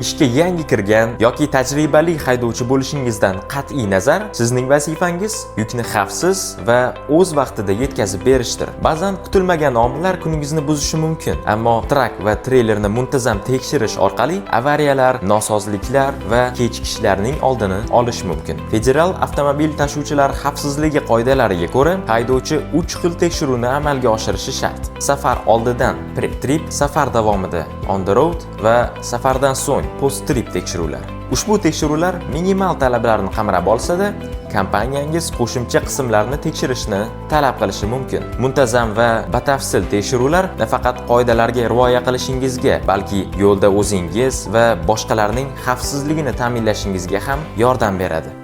Ishga yangi kirgan yoki tajribali haydovchi bo'lishingizdan qat'iy nazar, sizning vazifangiz yukni xavfsiz va o'z vaqtida yetkazib berishdir. Ba'zan kutilmagan omillar kuningizni buzishi mumkin, ammo trak va treylerni muntazam tekshirish orqali avariyalar, nosozliklar va kechikishlarning oldini olish mumkin. Federal avtomobil tashuvchilar xavfsizligi qoidalariga ko'ra, haydovchi 3 xil tekshiruvni amalga oshirishi shart. Safar oldidan pre-trip, safar davomida on the road va safardan so'ng post-trip tekshiruvlar. Ushbu tekshiruvlar minimal talablarni qamrab olsa-da, kompaniyangiz qo'shimcha qismlarni tekshirishni talab qilishi mumkin. Muntazam va batafsil tekshiruvlar nafaqat qoidalarga rioya qilishingizga, balki yo'lda o'zingiz va boshqalarning xavfsizligini ta'minlashingizga ham yordam beradi.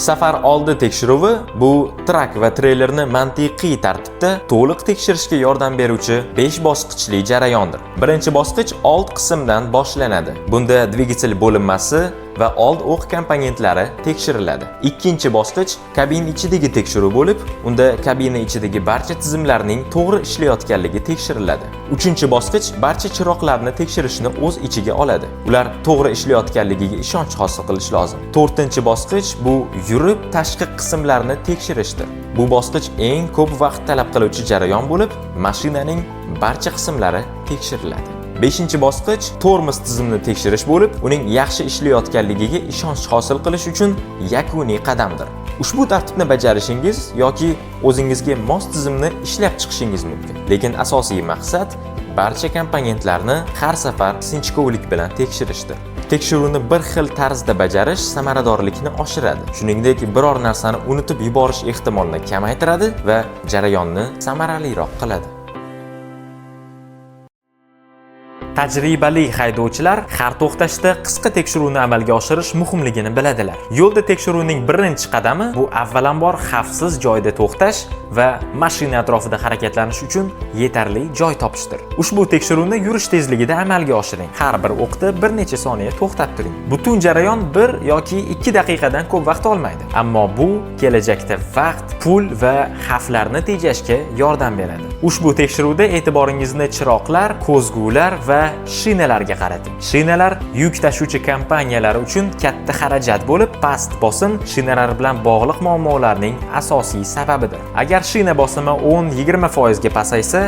Safar oldi tekshiruvi bu trak va treylerni mantiqiy tartibda to'liq tekshirishga yordam beruvchi 5 bosqichli jarayondir. Birinchi bosqich old qismdan boshlanadi. Bunda dvigatel bo'linmasi va old o'q komponentlari tekshiriladi. Ikkinchi bosqich kabina ichidagi tekshiruv bo'lib, unda kabina ichidagi barcha tizimlarning to'g'ri ishlayotganligi tekshiriladi. Uchinchi bosqich barcha chiroqlarni tekshirishni o'z ichiga oladi. Ular to'g'ri ishlayotganligiga ishonch hosil qilish lozim. To'rtinchi bosqich bu yurib tashqi qismlarni tekshirishdir. Bu bosqich eng ko'p vaqt talab qiluvchi jarayon bo'lib, mashinaning barcha qismlari tekshiriladi. 5-bosqich tormoz tizimini tekshirish bo'lib, uning yaxshi ishlayotganligiga ishonch hosil qilish uchun yakuniy qadamdir. Ushbu tartibni bajarishingiz yoki o'zingizga mos tizimni ishlab chiqishingiz mumkin. Lekin asosiy maqsad barcha komponentlarni har safar sinchkovlik bilan tekshirishdir. Tekshiruvni bir xil tarzda bajarish samaradorlikni oshiradi. Shuningdek, biror narsani unutib yuborish ehtimolini kamaytiradi va jarayonni samaraliroq qiladi. Tajribali haydovchilar har to'xtashda qisqa tekshiruvni amalga oshirish muhimligini biladilar. Yo'lda tekshiruvning birinchi qadami bu avvalambor xavfsiz joyda to'xtash va mashina atrofida harakatlanish uchun yetarli joy topishdir. Ushbu tekshiruvni yurish tezligida amalga oshiring. Har bir o'qda bir necha soniya to'xtab turing. Butun jarayon 1 yoki 2 daqiqadan ko'p vaqt olmaydi, ammo bu kelajakda vaqt, pul va xavflarni tejashga yordam beradi. Ushbu tekshiruvda e'tiboringizni chiroqlar, ko'zgular va shinalarga qarating. Shinalar yuk tashuvchi kompaniyalar uchun katta xarajat bo'lib, past bosim shinalar bilan bog'liq muammolarning asosiy sababidir. Agar shina bosimi 10-20% ga pasaysa,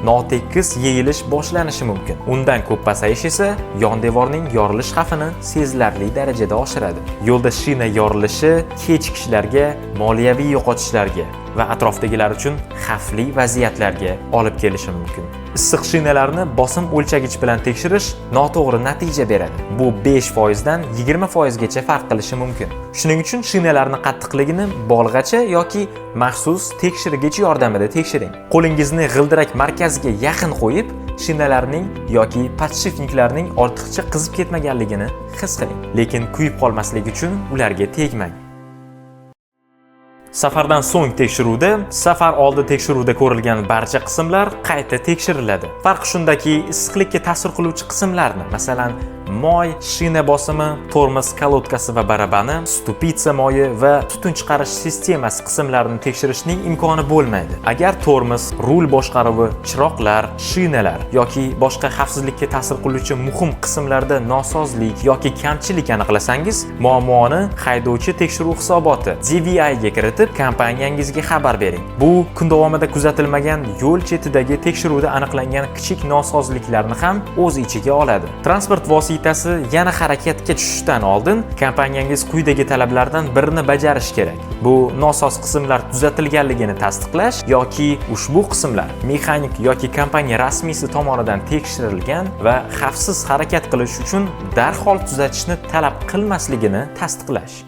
notekis yeyilish boshlanishi mumkin. Undan ko'p pasayish esa yon devorning yorilish xavfini sezilarli darajada oshiradi. Yo'lda shina yorilishi kechikishlarga, moliyaviy yo'qotishlarga va atrofdagilar uchun xavfli vaziyatlarga olib kelishi mumkin. Issiq shinalarni bosim o'lchagich bilan tekshirish noto'g'ri natija beradi. Bu 5% dan 20% gacha farq qilishi mumkin. Shuning uchun shinalarni qattiqligini bolg'acha yoki maxsus tekshirgich yordamida tekshiring. Qo'lingizni g'ildirak markaziga yaqin qo'yib, shinalarning yoki podshifniklarning ortiqcha qizib ketmaganligini his qiling. Lekin kuyib qolmasligi uchun ularga tegmang. Safardan so'ng tekshiruvda, safar oldi tekshiruvda ko'rilgan barcha qismlar qayta tekshiriladi. Farq shundaki, issiqlikka ta'sir qiluvchi qismlarni, masalan, moy, shina bosimi, tormoz kalotkasi va barabani, stupitsa moyi va tutun chiqarish sistemasi qismlarini tekshirishning imkoni bo'lmaydi. Agar tormoz, rul boshqaruvi, chiroqlar, shinalar yoki boshqa xavfsizlikka ta'sir qiluvchi muhim qismlarda nosozlik yoki kamchilik aniqlasangiz, muammoni haydovchi tekshiruv hisoboti DVI ga kiritib kompaniyangizga xabar bering. Bu kun davomida kuzatilmagan yo'l chetidagi tekshiruvda aniqlangan kichik nosozliklarni ham o'z ichiga oladi. Transport vositasi yana harakatga tushishdan oldin kompaniyangiz quyidagi talablardan birini bajarish kerak. Bu nosoz qismlar tuzatilganligini tasdiqlash yoki ushbu qismlar mexanik yoki kompaniya rasmiysi tomonidan tekshirilgan va xavfsiz harakat qilish uchun darhol tuzatishni talab qilmasligini tasdiqlash.